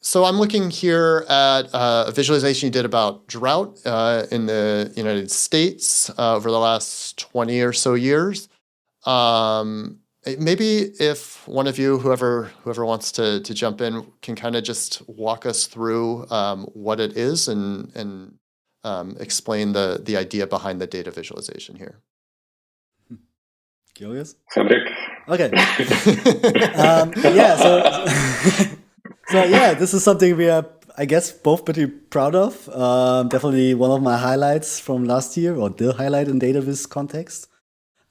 So I'm looking here at a visualization you did about drought in the United States over the last 20 or so years. Maybe if one of you, whoever wants to jump in, can kind of just walk us through what it is and explain the idea behind the data visualization here. Georgios? Cédric? Okay. So this is something we are, I guess, both pretty proud of. Definitely one of my highlights from last year, or the highlight in data viz context.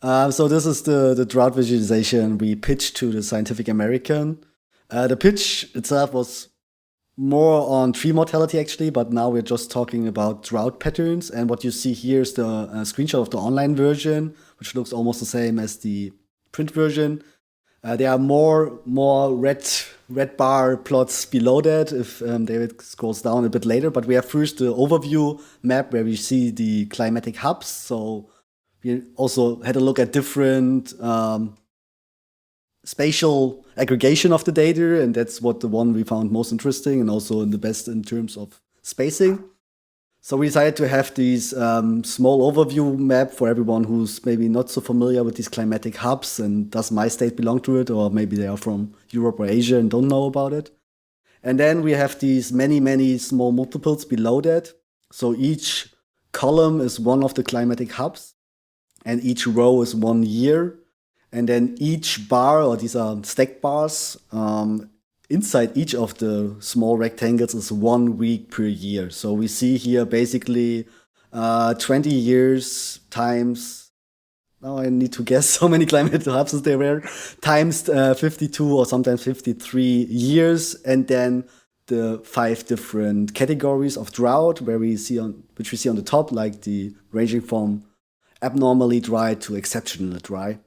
So this is the drought visualization we pitched to the Scientific American. The pitch itself was more on tree mortality, actually, but now we're just talking about drought patterns. And what you see here is the screenshot of the online version, which looks almost the same as the print version. There are more red bar plots below that if David scrolls down a bit later. But we have first the overview map where we see the climatic hubs. So we also had a look at different spatial aggregation of the data, and that's what the one we found most interesting and also the best in terms of spacing. So we decided to have these small overview map for everyone who's maybe not so familiar with these climatic hubs and does my state belong to it, or maybe they are from Europe or Asia and don't know about it. And then we have these many small multiples below that. So each column is one of the climatic hubs, and each row is 1 year. And then each bar, or these are stacked bars, inside each of the small rectangles is 1 week per year. So we see here basically 20 years times, now I need to guess how many climate hubs there were, times 52 or sometimes 53 years, and then the 5 different categories of drought which we see on the top, like the ranging from abnormally dry to exceptionally dry.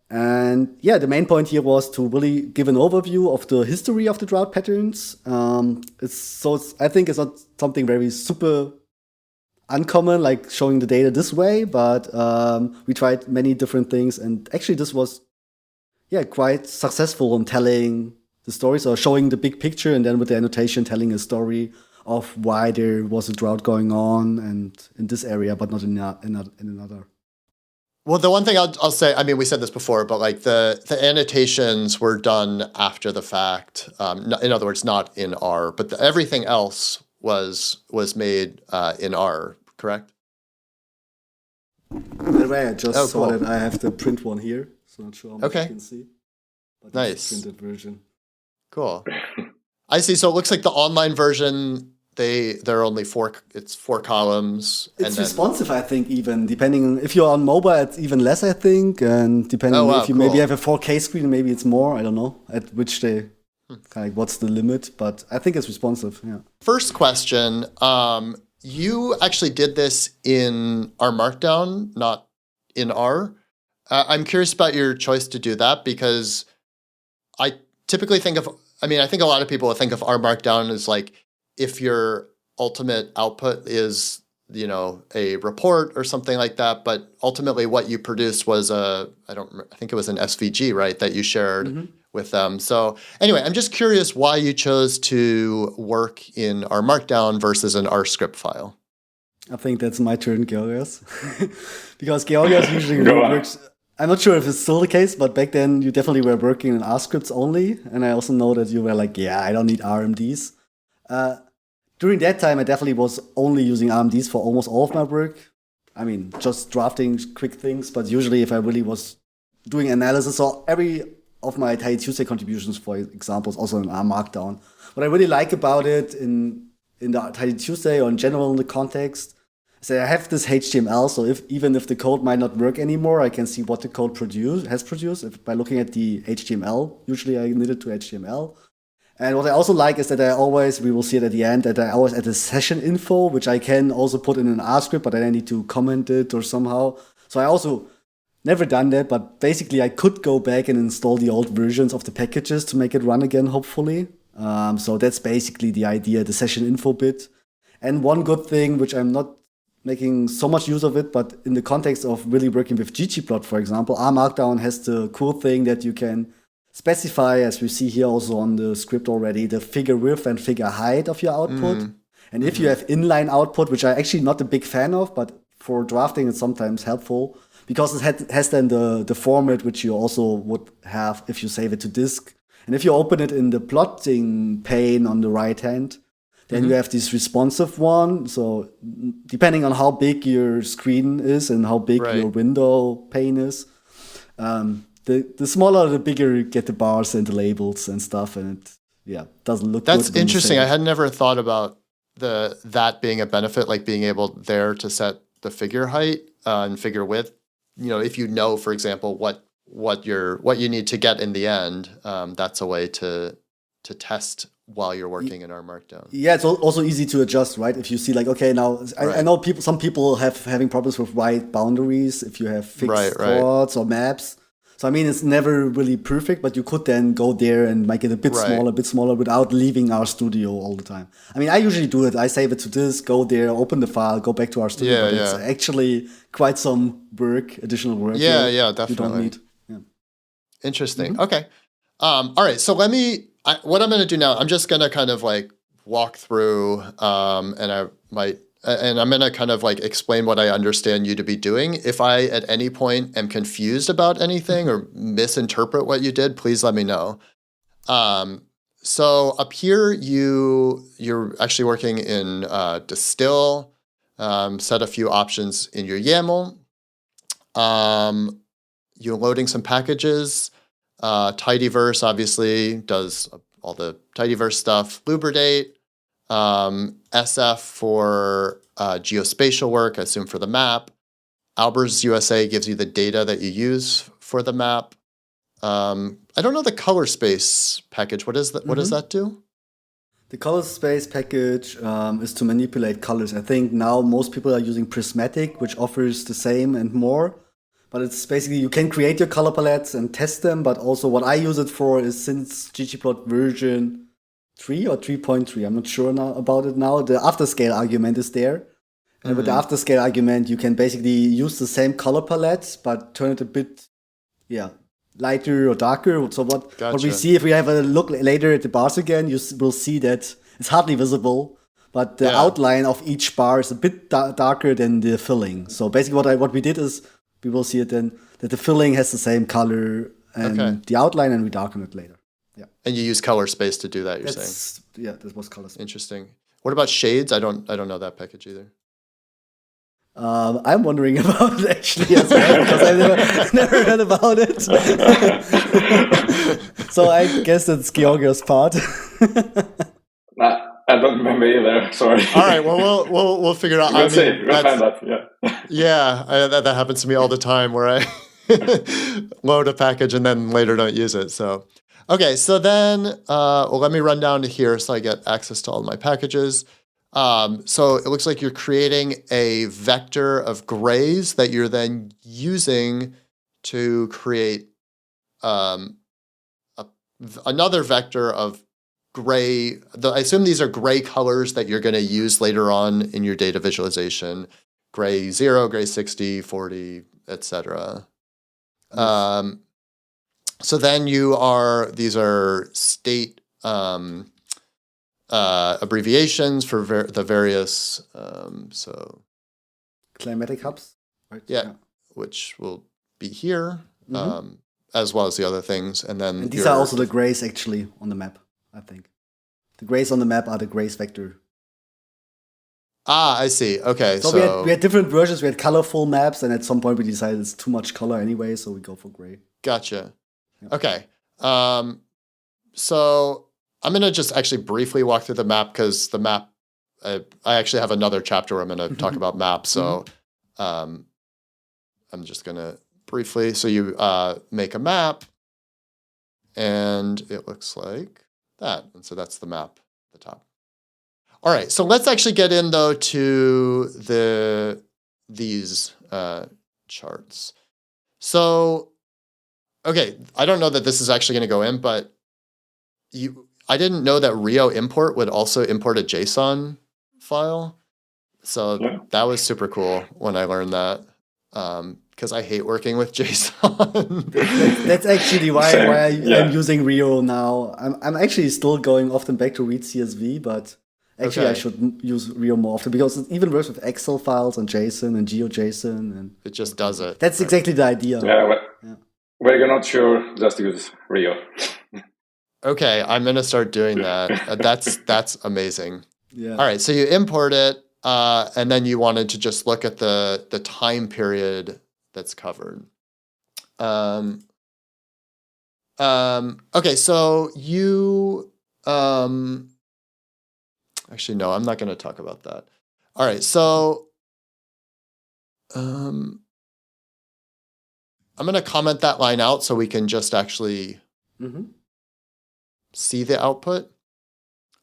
And the main point here was to really give an overview of the history of the drought patterns. I think it's not something very super uncommon, like showing the data this way, but we tried many different things. And actually this was, quite successful in telling the stories or showing the big picture, and then with the annotation telling a story of why there was a drought going on and in this area, but not in another. Well, the one thing I'll say, I mean, we said this before, but like the annotations were done after the fact. In other words, not in R, but everything else was made in R, correct? By the way, I just saw that I have the print one here, so not sure how much you can see. But nice. The printed version. Cool. I see. So it looks like the online version, they're only 4 columns. It's responsive, I think, even depending if you're on mobile, it's even less, I think, and depending if you maybe have a 4K screen, maybe it's more. I don't know at which they what's the limit, but I think it's responsive. Yeah. First question: you actually did this in R Markdown, not in R. I'm curious about your choice to do that because I typically think of. I mean, I think a lot of people think of R Markdown as like, if your ultimate output is, a report or something like that, but ultimately what you produced was I think it was an SVG, right, that you shared with them. So anyway, I'm just curious why you chose to work in R Markdown versus an R script file. I think that's my turn, Georgios. Because Georgios usually works. I'm not sure if it's still the case, but back then you definitely were working in R scripts only. And I also know that you were like, I don't need RMDs. During that time, I definitely was only using RMDs for almost all of my work. I mean, just drafting quick things, but usually if I really was doing analysis, or every of my Tidy Tuesday contributions, for example, is also in R Markdown. What I really like about it in the Tidy Tuesday or in general in the context is that I have this HTML, so even if the code might not work anymore, I can see what the code has produced by looking at the HTML. Usually I knit it to HTML. And what I also like is that we will see it at the end, that I always add a session info, which I can also put in an R script, but then I need to comment it or somehow. So I also never done that, but basically I could go back and install the old versions of the packages to make it run again, hopefully. So that's basically the idea, the session info bit. And one good thing, which I'm not making so much use of it, but in the context of really working with ggplot, for example, R Markdown has the cool thing that you can specify, as we see here also on the script already, the figure width and figure height of your output. And if you have inline output, which I'm actually not a big fan of, but for drafting it's sometimes helpful because it has then the format which you also would have if you save it to disk. And if you open it in the plotting pane on the right hand, then you have this responsive one. So depending on how big your screen is and how big your window pane is, the smaller, the bigger you get the bars and the labels and stuff. And it doesn't look good. That's interesting. I had never thought about that being a benefit, like being able there to set the figure height and figure width. If you know, for example, what you need to get in the end, that's a way to test while you're working in R Markdown. Yeah, it's also easy to adjust, right? If you see like, okay, now I know some people having problems with white boundaries if you have fixed chords or maps. So I mean, it's never really perfect, but you could then go there and make it a bit smaller without leaving RStudio all the time. I mean, I usually do it. I save it to this, go there, open the file, go back to RStudio. But it's actually quite some additional work. Yeah, definitely. You don't need. Yeah. Interesting. Okay. All right. So what I'm going to do now, I'm just going to kind of like walk through, and I'm going to kind of like explain what I understand you to be doing. If I at any point am confused about anything or misinterpret what you did, please let me know. So up here, you're actually working in Distill, set a few options in your YAML. You're loading some packages. Tidyverse obviously does all the tidyverse stuff. Lubridate, SF for geospatial work, I assume for the map. Albers USA gives you the data that you use for the map. I don't know the color space package. What is that? What does that do? The color space package is to manipulate colors. I think now most people are using Prismatic, which offers the same and more. But it's basically, you can create your color palettes and test them, but also what I use it for is since ggplot version 3 or 3.3, I'm not sure now about it now, the afterscale argument is there. And with the afterscale argument, you can basically use the same color palette, but turn it a bit, lighter or darker. So what we see, if we have a look later at the bars again, you will see that it's hardly visible, but the outline of each bar is a bit darker than the filling. So basically what we did is, we will see it then, that the filling has the same color and the outline, and we darken it later. Yeah. And you use color space to do that, you're saying? Yeah, that was color space. Interesting. What about shades? I don't know that package either. I'm wondering about it actually as well, because I never heard about it. So I guess it's Georgios' part. I don't remember either. Sorry. All right. Well, we'll figure it out. We'll find that. Yeah. Yeah, that happens to me all the time, where I load a package and then later don't use it. So, okay. So then, let me run down to here so I get access to all my packages. So it looks like you're creating a vector of grays that you're then using to create another vector of gray. I assume these are gray colors that you're going to use later on in your data visualization. Gray 0, gray 60, 40, etc. So then these are state abbreviations for the various climatic hubs, right? Yeah, which will be here, as well as the other things. And these are also the grays actually on the map, I think. The grays on the map are the grays vector. Ah, I see. Okay, so we had different versions. We had colorful maps, and at some point we decided it's too much color anyway, so we go for gray. Gotcha. Yeah. Okay. So I'm going to just actually briefly walk through the map, because the map, I actually have another chapter where I'm going to talk about maps. So I'm just going to briefly. So you make a map, and it looks like that. And so that's the map at the top. All right. So let's actually get in, though, to these charts. So, okay, I don't know that this is actually going to go in, but I didn't know that Rio import would also import a JSON file. So that was super cool when I learned that. because I hate working with JSON. That's actually why I'm using Rio now. I'm actually still going often back to read CSV, but actually I should use Rio more often because it even works with Excel files and JSON and GeoJSON. And it just does it. That's exactly the idea. Where you're not sure, just use Rio. Okay, I'm going to start doing that. That's amazing. Yeah. All right, so you import it, and then you wanted to just look at the time period that's covered. Okay, so you actually no, I'm not going to talk about that. All right, so I'm going to comment that line out so we can just actually see the output.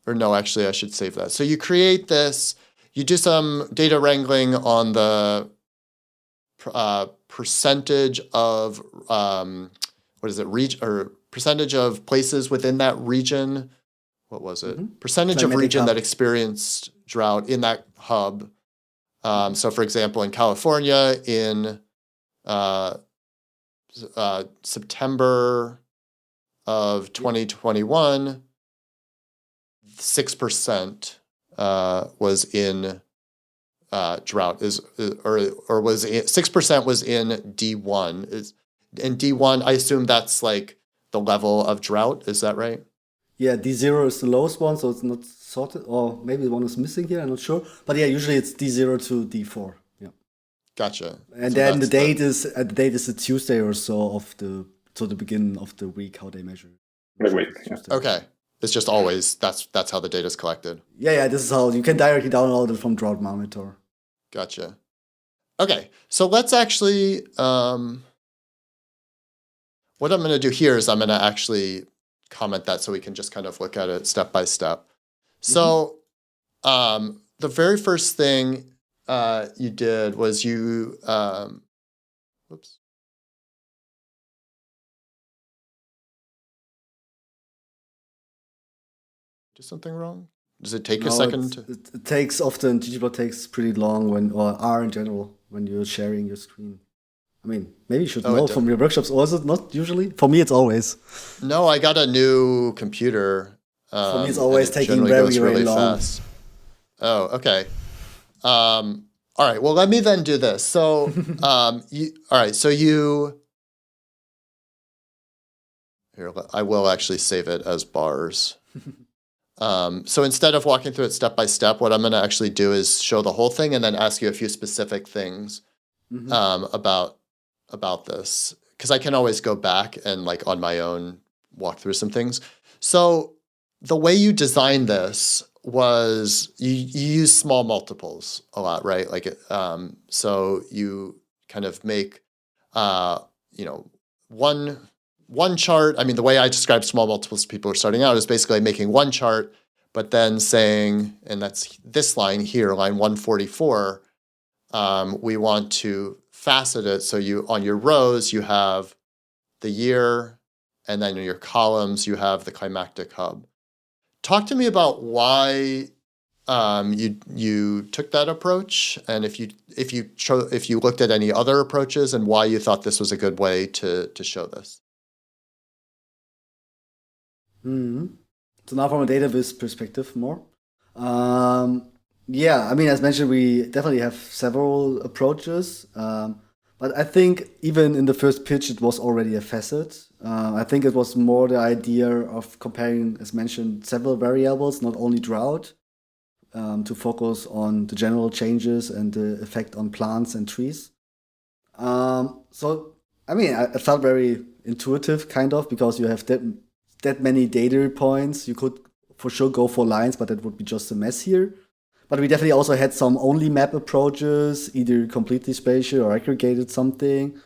Or no, actually, I should save that. So you create this, you do some data wrangling on the percentage of, percentage of places within that region. What was it? Percentage Climatic of region hub that experienced drought in that hub. So for example, in California, in September of 2021, 6% was in drought. 6% was in D1. In D1, I assume that's like the level of drought. Is that right? Yeah, D0 is the lowest one, so it's not sorted, or maybe one is missing here. I'm not sure, but yeah, usually it's D0 to D4. Yeah. Gotcha. And so then the date is the Tuesday or so of the beginning of the week, how they measure. The week. Yeah. Okay. It's just always that's how the data is collected. Yeah. This is how you can directly download it from Drought Monitor. Gotcha. Okay, so let's actually. What I'm going to do here is I'm going to actually comment that so we can just kind of look at it step by step. So, the very first thing you did was you. Whoops. Do something wrong? Does it take a second? It takes often. ggplot takes pretty long or R in general when you're sharing your screen. I mean, maybe you should know from your workshops, or is it not usually? For me, it's always. No, I got a new computer. For me, it's always taking very long. Fast. Oh, okay. All right. Well, let me then do this. So, Here, I will actually save it as bars. So instead of walking through it step by step, what I'm going to actually do is show the whole thing and then ask you a few specific things about this, because I can always go back and like on my own walk through some things. So the way you designed this was you use small multiples a lot, right? Like so you kind of make one chart. I mean, the way I describe small multiples to people who are starting out is basically making one chart, but then saying, and that's this line here, line 144, we want to facet it. So you, on your rows, you have the year, and then in your columns, you have the climactic hub. Talk to me about why you took that approach, and if you looked at any other approaches, and why you thought this was a good way to show this. So now from a database perspective more. Yeah, I mean, as mentioned, we definitely have several approaches. But I think even in the first pitch, it was already a facet. I think it was more the idea of comparing, as mentioned, several variables, not only drought, to focus on the general changes and the effect on plants and trees. So, I mean, it felt very intuitive, kind of, because you have that many data points. You could for sure go for lines, but that would be just a mess here. But we definitely also had some only map approaches, either completely spatial or aggregated something.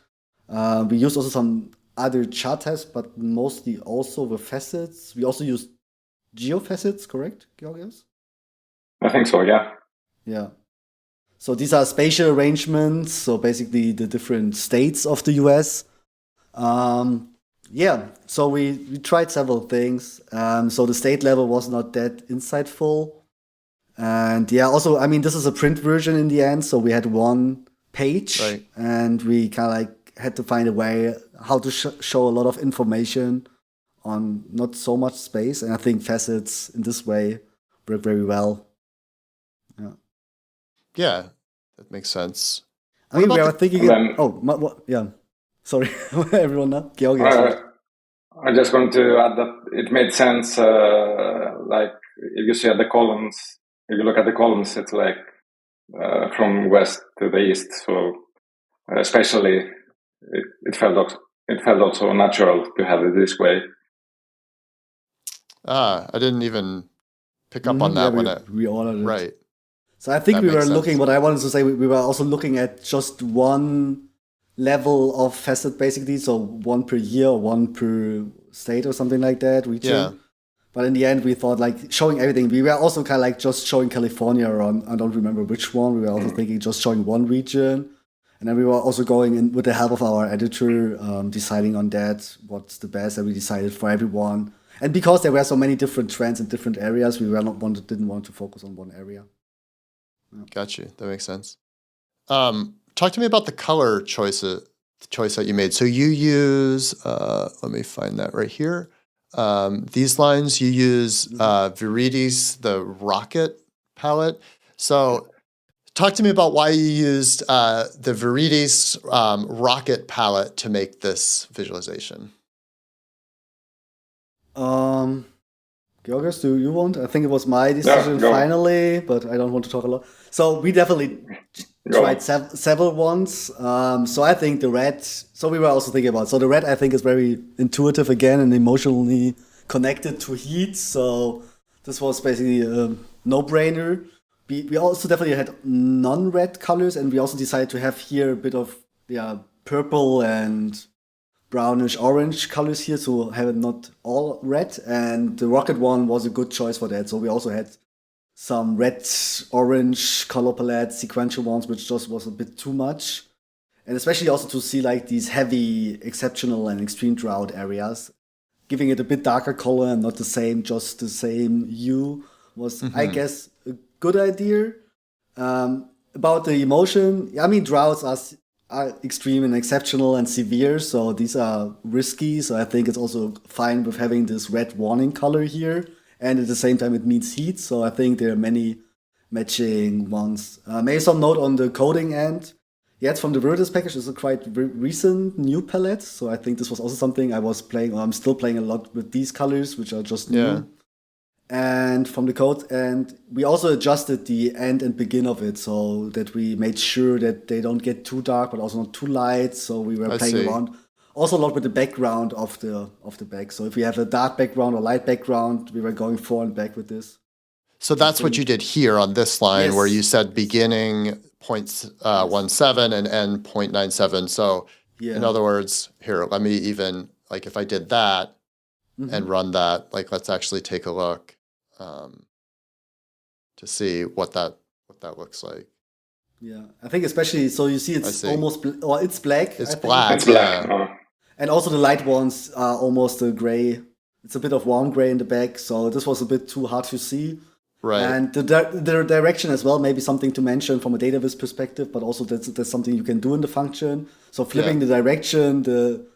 We used also some other chart types, but mostly also with facets. We also used geofacets, correct, Georgios? I think so, yeah. Yeah. So these are spatial arrangements, so basically the different states of the US. Yeah, so we tried several things. So the state level was not that insightful. And yeah, also, I mean, this is a print version in the end, so we had one page, Right. and we kind of like had to find a way how to show a lot of information on not so much space. And I think facets in this way work very well. Yeah. Yeah, that makes sense. I mean, we about are thinking. Yeah. Sorry, everyone. Now, Georgios. I'm just going to add that it made sense. Like if you see at the columns, if you look at the columns, it's like from west to the east. So especially, it felt also natural to have it this way. I didn't even pick up on that one. We ordered it. Right. So I think That we were makes looking. sense. What I wanted to say, we were also looking at just one level of facet, basically. So one per year, or one per state, or something like that. Region. Yeah. But in the end, we thought like showing everything. We were also kind of like just showing California, or I don't remember which one. We were also thinking just showing one region. And then we were also going in with the help of our editor, deciding on that, what's the best. And we decided for everyone. And because there were so many different trends in different areas, we didn't want to focus on one area. Yeah. Got you. That makes sense. Talk to me about the color choice that you made. So you use, let me find that right here. These lines, you use Viridi's, the Rocket palette. So talk to me about why you used the Viridi's Rocket palette to make this visualization. Georgios, do you want? I think it was my decision finally, but I don't want to talk a lot. So we definitely tried several ones. So I think the red, so we were also thinking about, so the red I think is very intuitive again and emotionally connected to heat. So this was basically a no-brainer. We also definitely had non-red colors, and we also decided to have here a bit of purple and brownish orange colors here, so have it not all red. And the Rocket one was a good choice for that. So we also had some red orange color palette sequential ones, which just was a bit too much. And especially also to see like these heavy exceptional and extreme drought areas, giving it a bit darker color and not just the same hue was, I guess, a good idea. About the emotion, I mean, droughts are extreme and exceptional and severe, so these are risky. So I think it's also fine with having this red warning color here, and at the same time it means heat. So I think there are many matching ones. Maybe some note on the coding end. Yeah, it's from the Veritas package. It's a quite recent new palette, so I think this was also something I was playing, or I'm still playing a lot with these colors, which are just new. And from the code, and we also adjusted the end and begin of it so that we made sure that they don't get too dark, but also not too light. So we were playing around also a lot with the background of the back. So if we have a dark background or light background, we were going forward and back with this. So that's what you did here on this line, where you said beginning 0.17 and end 0.97. So in other words, here, let me even, like if I did that and run that, like let's actually take a look. To see what that looks like. Yeah, I think especially, so you see it's almost, or it's black. It's black. It's black. And also the light ones are almost a gray. It's a bit of warm gray in the back, so this was a bit too hard to see. Right. And the direction as well, maybe something to mention from a database perspective, but also that's something you can do in the function. So flipping the direction, the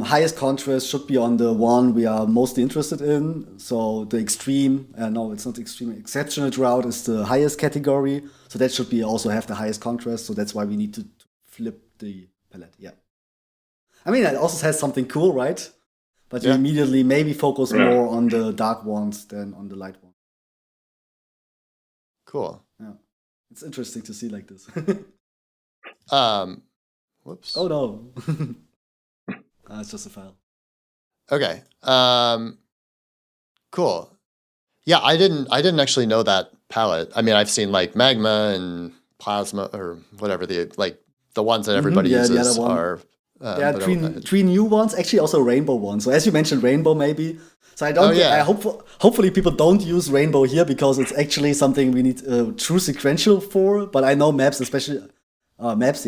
highest contrast should be on the one we are mostly interested in. So the extreme, no, it's not extreme, exceptional drought is the highest category. So that should be also have the highest contrast. So that's why we need to flip the palette. Yeah. I mean, it also has something cool, right? But you immediately maybe focus more on the dark ones than on the light ones. Cool. Yeah. It's interesting to see like this. Whoops. Oh no. It's just a file. Okay. Cool. Yeah, I didn't actually know that palette. I mean, I've seen like Magma and Plasma or whatever the ones that everybody uses are. There are three new ones, actually also rainbow ones. So as you mentioned, rainbow maybe. So I don't. I hopefully people don't use rainbow here because it's actually something we need true sequential for. But I know maps, especially maps,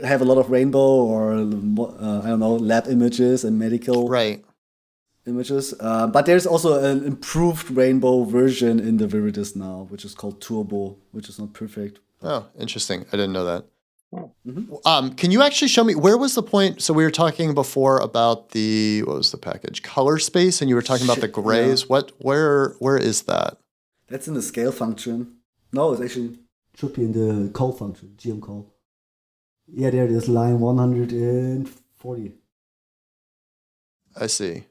have a lot of rainbow or I don't know, lab images and medical images. But there's also an improved rainbow version in the Veritas now, which is called Turbo, which is not perfect. Oh, interesting. I didn't know that. Mm-hmm. Can you actually show me where was the point? So we were talking before about what was the package? Color space, and you were talking about the grays. Yeah. Where is that? That's in the scale function. No, it actually should be in the call function, GM call. Yeah, there it is, line 140. I see.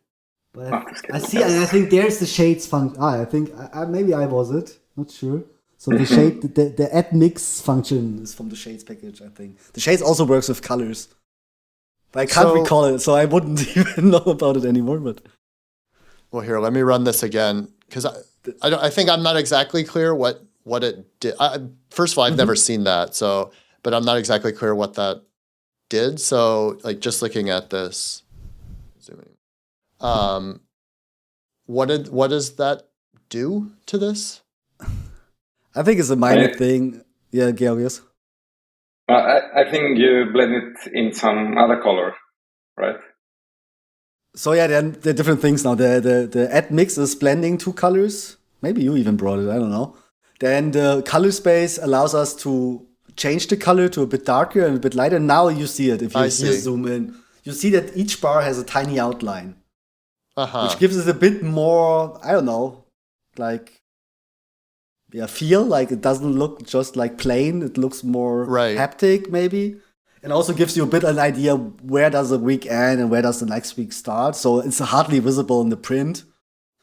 But I see, and I think there's the shades function. I think maybe I was it, not sure. So the shade, the add mix function is from the shades package. I think the shades also works with colors, but I can't recall it, so I wouldn't even know about it anymore. But well, here, let me run this again because I think I'm not exactly clear what it did. First of all, I've never seen that, but I'm not exactly clear what that did. So, like, just looking at this, what does that do to this? I think it's a minor thing. Yeah, Georgios. I think you blend it in some other color, right? So yeah, there are different things now. The add mix is blending two colors. Maybe you even brought it. I don't know. Then the color space allows us to change the color to a bit darker and a bit lighter. Now you see it if you zoom in. You see that each bar has a tiny outline, which gives it a bit more. I don't know, like. Yeah, feel like it doesn't look just like plain. It looks more haptic, maybe, and also gives you a bit an idea where does the week end and where does the next week start. So it's hardly visible in the print,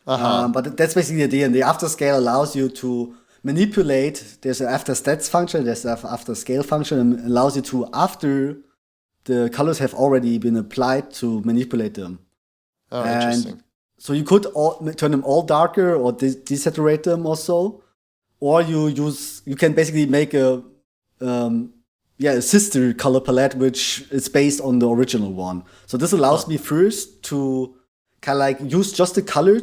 but that's basically the idea. And the after scale allows you to manipulate. There's an after stats function. There's an after scale function, and allows you to, after the colors have already been applied, to manipulate them. Oh, interesting. So you could turn them all darker or desaturate them also. Or you can basically make a sister color palette which is based on the original one. So this allows me first to kind of like use just the color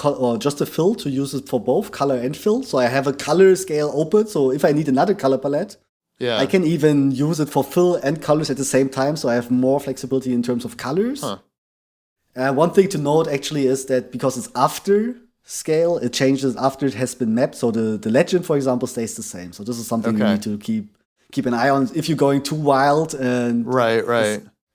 or just the fill to use it for both color and fill. So I have a color scale open. So if I need another color palette, I can even use it for fill and colors at the same time. So I have more flexibility in terms of colors. One thing to note actually is that because it's after scale, it changes after it has been mapped. So the legend, for example, stays the same. So this is something you need to keep an eye on. If you're going too wild and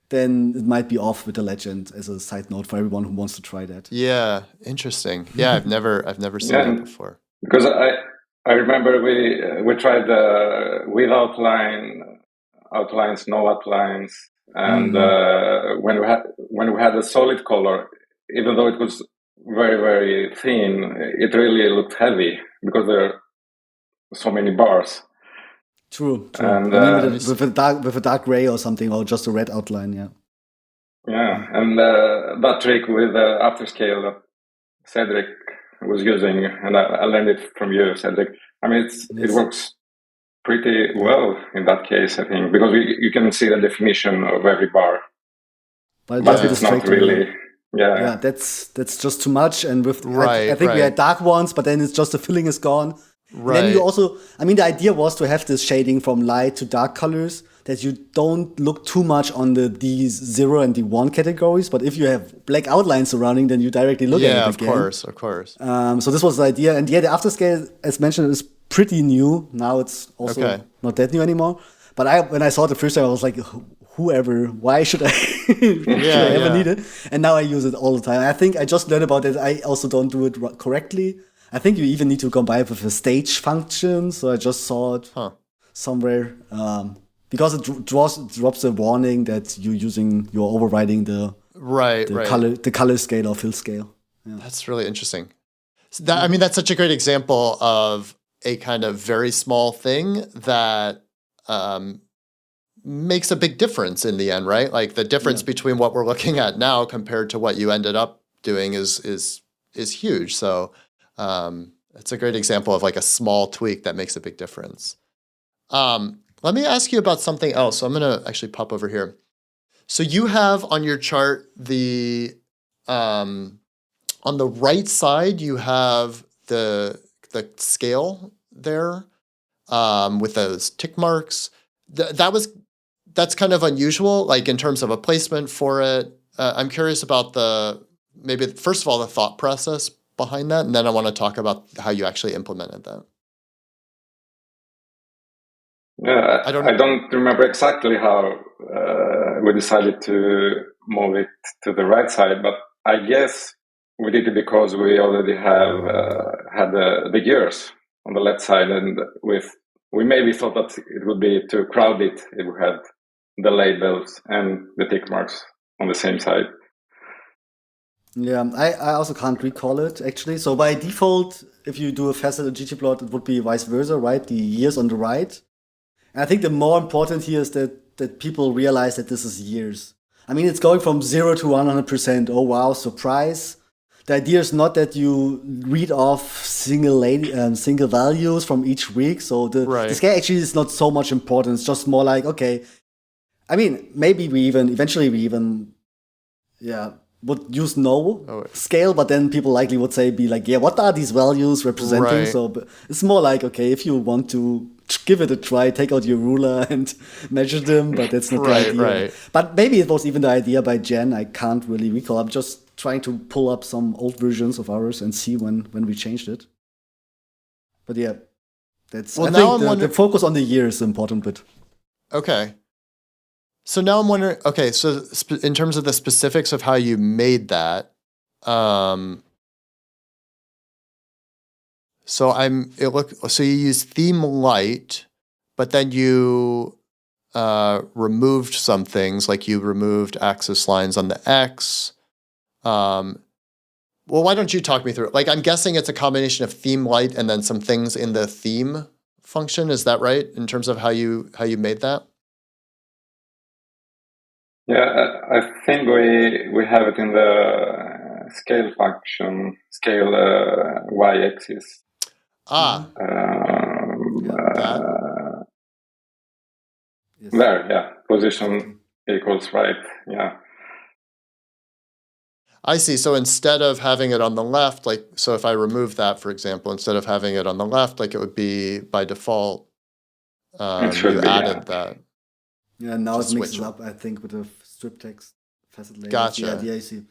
then it might be off with the legend, as a side note for everyone who wants to try that. Yeah, interesting. Yeah, I've never seen that before. Because I remember we tried with outlines, no outlines, and when we had a solid color, even though it was very, very thin, it really looked heavy because there are so many bars. True. And I mean, with a dark gray or something, or just a red outline, Yeah, and that trick with afterscale that Cédric was using, and I learned it from you, Cédric. I mean, it works pretty well in that case, I think, because you can see the definition of every bar. But it's not really. Yeah, that's just too much. And with I think we had dark ones, but then it's just the filling is gone. Right. And then you also, I mean, the idea was to have this shading from light to dark colors, that you don't look too much on the D0 and D1 categories. But if you have black outlines surrounding, then you directly look at it again. Yeah, of course. So this was the idea. And the afterscale, as mentioned, is pretty new. Now it's also not that new anymore. But when I saw it the first time, I was like, why should I, ever need it? And now I use it all the time. I think I just learned about it. I also don't do it correctly. I think you even need to combine it with a stage function. So I just saw it somewhere. Because it drops a warning that you're overriding the color scale or fill scale. Yeah. That's really interesting. So that's such a great example of a kind of very small thing that makes a big difference in the end, right? Like the difference between what we're looking at now compared to what you ended up doing is huge. So it's a great example of like a small tweak that makes a big difference. Let me ask you about something else. So I'm going to actually pop over here. So you have on your chart on the right side, you have the scale there with those tick marks. That's kind of unusual, like in terms of a placement for it. I'm curious about maybe first of all, the thought process behind that, and then I want to talk about how you actually implemented that. Yeah, I don't. I don't remember exactly how we decided to move it to the right side, but I guess we did it because we already have had the gears on the left side, and we maybe thought that it would be too crowded if we had the labels and the tick marks on the same side. Yeah, I also can't recall it actually. So by default, if you do a faceted ggplot, it would be vice versa, right? The years on the right. And I think the more important here is that people realize that this is years. I mean, it's going from 0 to 100%. Oh wow, surprise! The idea is not that you read off single values from each week. So the scale actually is not so much important. It's just more like, okay. I mean, maybe eventually we even would use no scale, but then people likely would be like, yeah, what are these values representing? Right. So it's more like, okay, if you want to give it a try, take out your ruler and measure them, but that's not the idea. Right. But maybe it was even the idea by Jen. I can't really recall. I'm just trying to pull up some old versions of ours and see when we changed it. But yeah, that's. Well, I think the focus on the year is the important bit. Okay. So now I'm wondering, okay, so in terms of the specifics of how you made that, so you use theme light, but then you removed some things, like you removed axis lines on the X. Well, why don't you talk me through it? Like, I'm guessing it's a combination of theme light and then some things in the theme function. Is that right? In terms of how you made that? Yeah, I think we have it in the scale function, scale y-axis. There, yeah, position equals right, yeah. I see. So instead of having it on the left, like, so if I remove that, for example, instead of having it on the left, like it would be by default, you added that. Yeah, now it mixes up, I think, with the strip text facet layer. Gotcha. That's the idea, I see.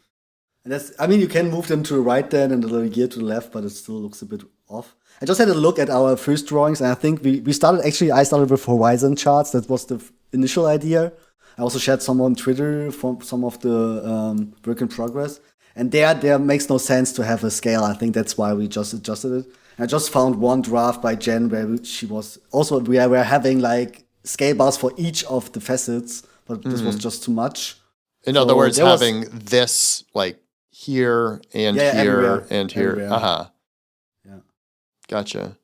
And I mean, you can move them to the right then and the little gear to the left, but it still looks a bit off. I just had a look at our first drawings, and I think I started with horizon charts. That was the initial idea. I also shared some on Twitter from some of the work in progress. And there makes no sense to have a scale. I think that's why we just adjusted it. And I just found one draft by Jen where we were having like scale bars for each of the facets, but this was just too much. In other words, having this like here and here and here. Yeah. Gotcha.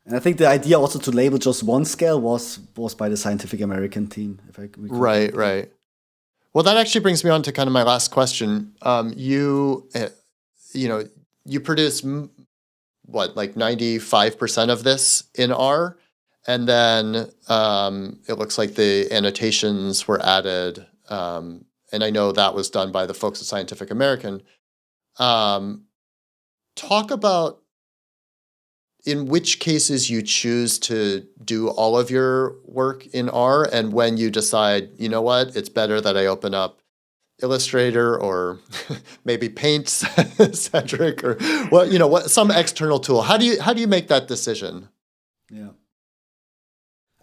And I think the idea also to label just one scale was by the Scientific American team. If I recall. Right. Well, that actually brings me on to kind of my last question. You produce like 95% of this in R, and then it looks like the annotations were added, and I know that was done by the folks at Scientific American. Talk about in which cases you choose to do all of your work in R, and when you decide, you know what, it's better that I open up Illustrator or maybe Paint, Cédric, or some external tool. How do you make that decision? Yeah,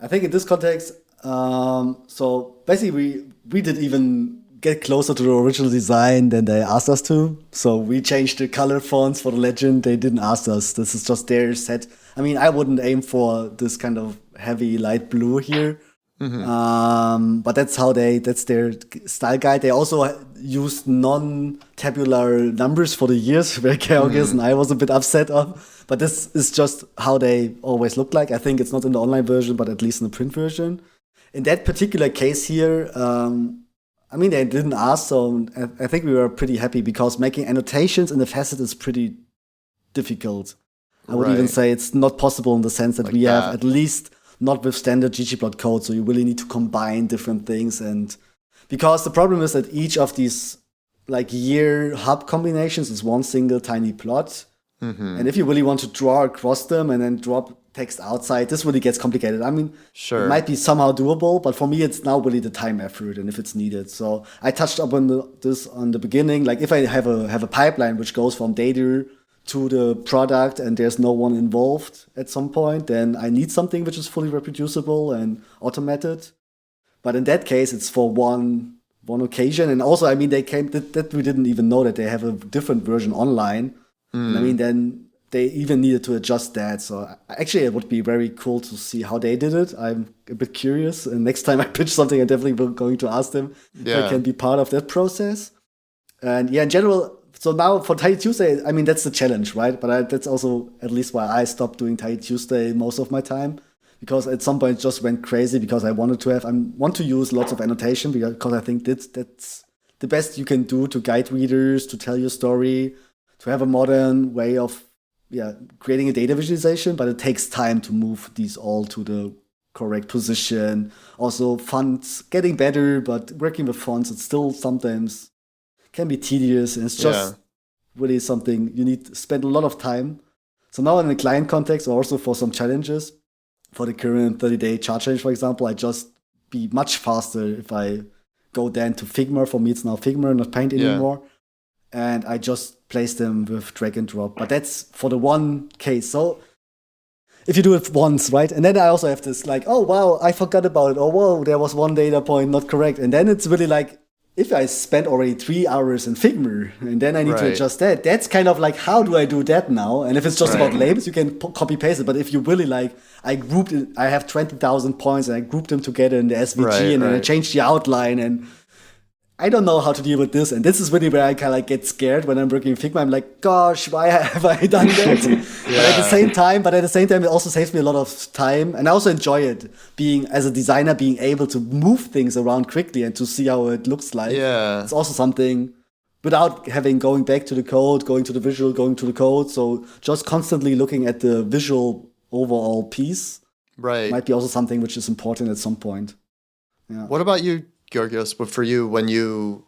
I think in this context, so basically we did even get closer to the original design than they asked us to. So we changed the color fonts for the legend. They didn't ask us. This is just their set. I mean, I wouldn't aim for this kind of heavy light blue here. Mm-hmm. But that's their style guide. They also used non-tabular numbers for the years, where Georgios and I was a bit upset of. But this is just how they always look like. I think it's not in the online version, but at least in the print version. In that particular case here, I mean, they didn't ask, so I think we were pretty happy because making annotations in the facet is pretty difficult. I would even say it's not possible in the sense that we have, at least not with standard ggplot code, so you really need to combine different things. And because the problem is that each of these like year hub combinations is one single tiny plot. Mm-hmm. And if you really want to draw across them and then drop text outside, this really gets complicated. I mean, sure, it might be somehow doable, but for me, it's now really the time effort and if it's needed. So I touched up on this on the beginning. Like if I have a pipeline which goes from data to the product and there's no one involved at some point, then I need something which is fully reproducible and automated. But in that case, it's for one occasion. And also, I mean, they came that we didn't even know that they have a different version online. And I mean, then they even needed to adjust that. So actually, it would be very cool to see how they did it. I'm a bit curious. And next time I pitch something, I definitely will going to ask them if I can be part of that process. And yeah, in general, so now for Tidy Tuesday, I mean, that's the challenge, right? But that's also at least why I stopped doing Tidy Tuesday most of my time. Because at some point it just went crazy because I want to use lots of annotation because I think that's the best you can do to guide readers, to tell your story, to have a modern way of creating a data visualization, but it takes time to move these all to the correct position. Also fonts getting better, but working with fonts, it's still sometimes can be tedious, and it's just really something you need to spend a lot of time. So now in the client context, or also for some challenges, for the current 30-day chart challenge, for example, I just be much faster if I go then to Figma. For me, it's now Figma, not Paint anymore. And I just place them with drag and drop. But that's for the one case. So if you do it once, right? And then I also have this like, oh, wow, I forgot about it. Oh, whoa, there was one data point not correct. And then it's really like, if I spent already 3 hours in Figma and then I need to adjust that, that's kind of like, how do I do that now? And if it's just about labels, you can copy paste it. But if you really like, I grouped it, I have 20,000 points and I grouped them together in the SVG and then I changed the outline and I don't know how to deal with this. And this is really where I kind of like get scared when I'm working in Figma. I'm like, gosh, why have I done that? But at the same time, it also saves me a lot of time. And I also enjoy it as a designer, being able to move things around quickly and to see how it looks like. Yeah. It's also something without going back to the code, going to the visual, going to the code. So just constantly looking at the visual overall piece might be also something which is important at some point. Yeah. What about you, Georgios? But for you, when you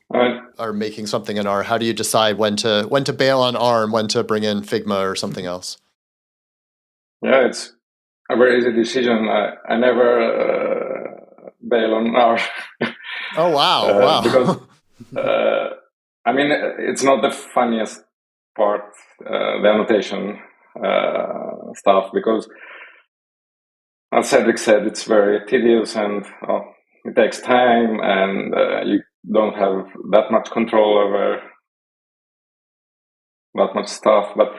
are making something in R, how do you decide when to bail on R and when to bring in Figma or something else? Yeah, it's a very easy decision. I never bail on R. Oh, wow. Because, I mean, it's not the funniest part, the annotation stuff, because as Cédric said, it's very tedious and it takes time, and you don't have that much control over that much stuff. But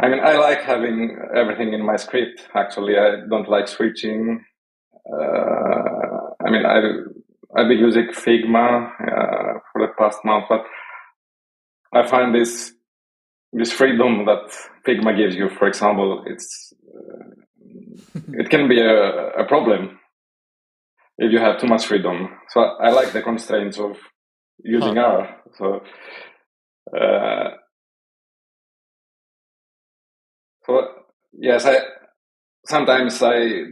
I mean, I like having everything in my script. Actually, I don't like switching. I mean, I've been using Figma for the past month, but I find this freedom that Figma gives you. For example, it can be a problem if you have too much freedom. So I like the constraints of using R. So, yes, sometimes I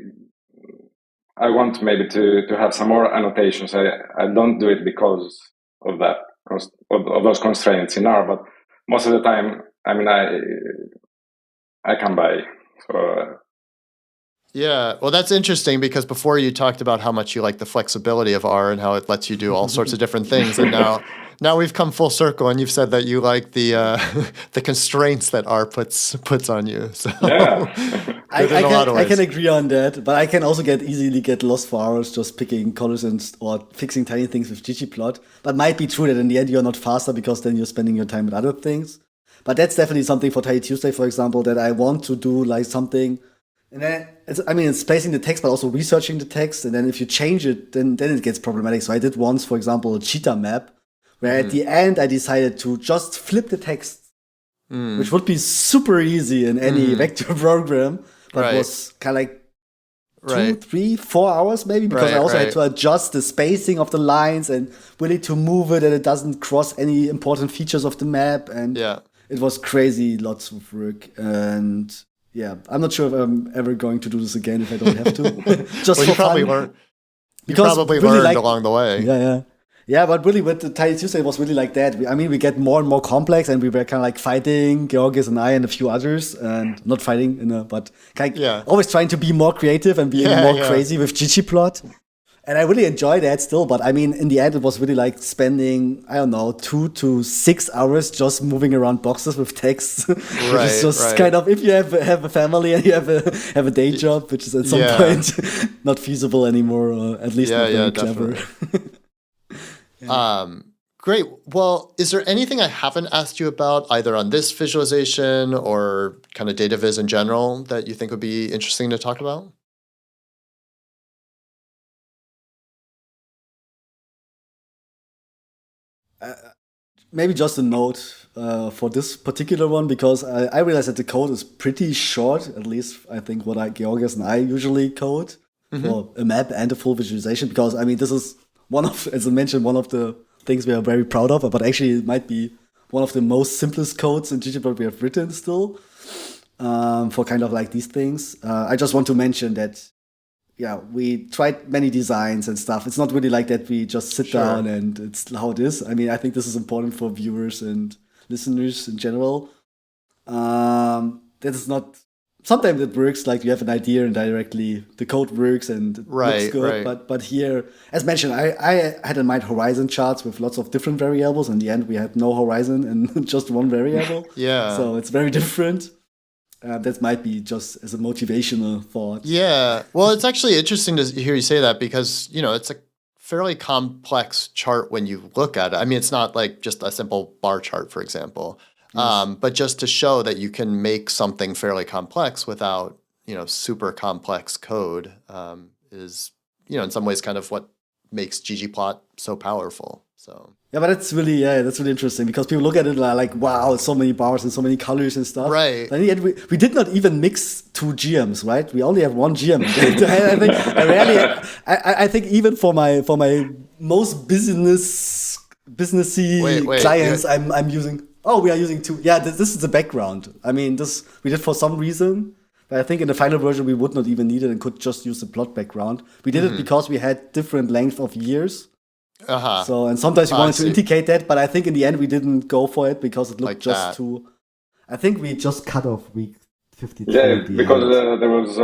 want maybe to have some more annotations. I don't do it because of that, of those constraints in R, but most of the time, I mean, I can buy. So. Yeah, well, that's interesting because before you talked about how much you like the flexibility of R and how it lets you do all sorts of different things, and now we've come full circle, and you've said that you like the the constraints that R puts on you. So I can agree on that, but I can also easily get lost for hours just picking colors or fixing tiny things with ggplot. But it might be true that in the end you're not faster because then you're spending your time with other things. But that's definitely something for Tidy Tuesday, for example, that I want to do like something. And then it's placing the text, but also researching the text. And then if you change it, then it gets problematic. So I did once, for example, a cheetah map, where at the end I decided to just flip the text, which would be super easy in any vector program, but was kind of like 2, 3, 4 hours maybe, because I also had to adjust the spacing of the lines and really to move it and it doesn't cross any important features of the map. And it was crazy, lots of work. And yeah, I'm not sure if I'm ever going to do this again if I don't have to. Just well, for fun. You probably learned along the way. Yeah, but really with the Tidy Tuesday, it was really like that. We get more and more complex, and we were kind of like fighting, Georgios and I and a few others, and not fighting, but kind of always trying to be more creative and being more crazy with ggplot. And I really enjoy that still, but I mean, in the end, it was really like spending, I don't know, 2 to 6 hours just moving around boxes with text, which is just kind of, if you have a family and you have a day job, which is at some point not feasible anymore, or at least not very clever. Great. Well, is there anything I haven't asked you about, either on this visualization or kind of data viz in general, that you think would be interesting to talk about? Maybe just a note for this particular one, because I realized that the code is pretty short, at least I think what Georgios and I usually code for a map and a full visualization, because I mean, this is one of, as I mentioned, one of the things we are very proud of, but actually it might be one of the most simplest codes in ggplot we have written still for kind of like these things. I just want to mention that we tried many designs and stuff. It's not really like that we just sit down and it's how it is. I mean, I think this is important for viewers and listeners in general. That is not... Sometimes it works, like you have an idea and directly the code works and it looks good. But here, as mentioned, I had in mind horizon charts with lots of different variables. In the end, we had no horizon and just one variable. So it's very different. That might be just as a motivational thought. Yeah. Well, it's actually interesting to hear you say that, because, it's a fairly complex chart when you look at it. I mean, it's not like just a simple bar chart, for example. But just to show that you can make something fairly complex without, super complex code is, in some ways kind of what makes ggplot so powerful. So yeah, but that's really interesting, because people look at it like, wow, so many bars and so many colors and stuff. Right. And yet we did not even mix 2 GMs, right? We only have 1 GM. I think even for my most businessy clients, I'm using. Oh, we are using 2. Yeah, this is the background. I mean, this we did for some reason. But I think in the final version, we would not even need it and could just use the plot background. We did it because we had different length of years. So, and sometimes we wanted to indicate that, but I think in the end we didn't go for it because it looked just too... I think we just cut off week 53. Yeah, because there was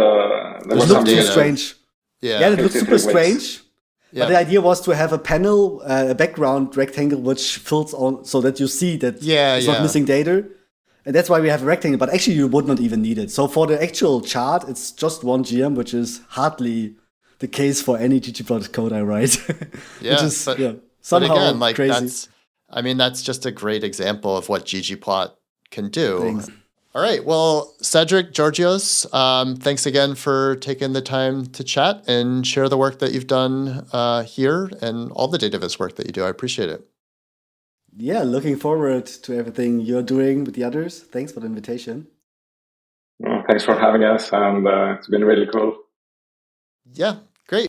looked too strange. Yeah, it looked super strange. But the idea was to have a panel, a background rectangle, which fills on so that you see that it's not missing data. And that's why we have a rectangle, but actually you would not even need it. So for the actual chart, it's just 1 GM, which is hardly the case for any ggplot code I write. Which is somehow again, like crazy. That's just a great example of what ggplot can do. Thanks. All right. Well, Cédric, Georgios, thanks again for taking the time to chat and share the work that you've done here and all the data viz work that you do. I appreciate it. Yeah, looking forward to everything you're doing with the others. Thanks for the invitation. Well, thanks for having us, and it's been really cool. Yeah, great.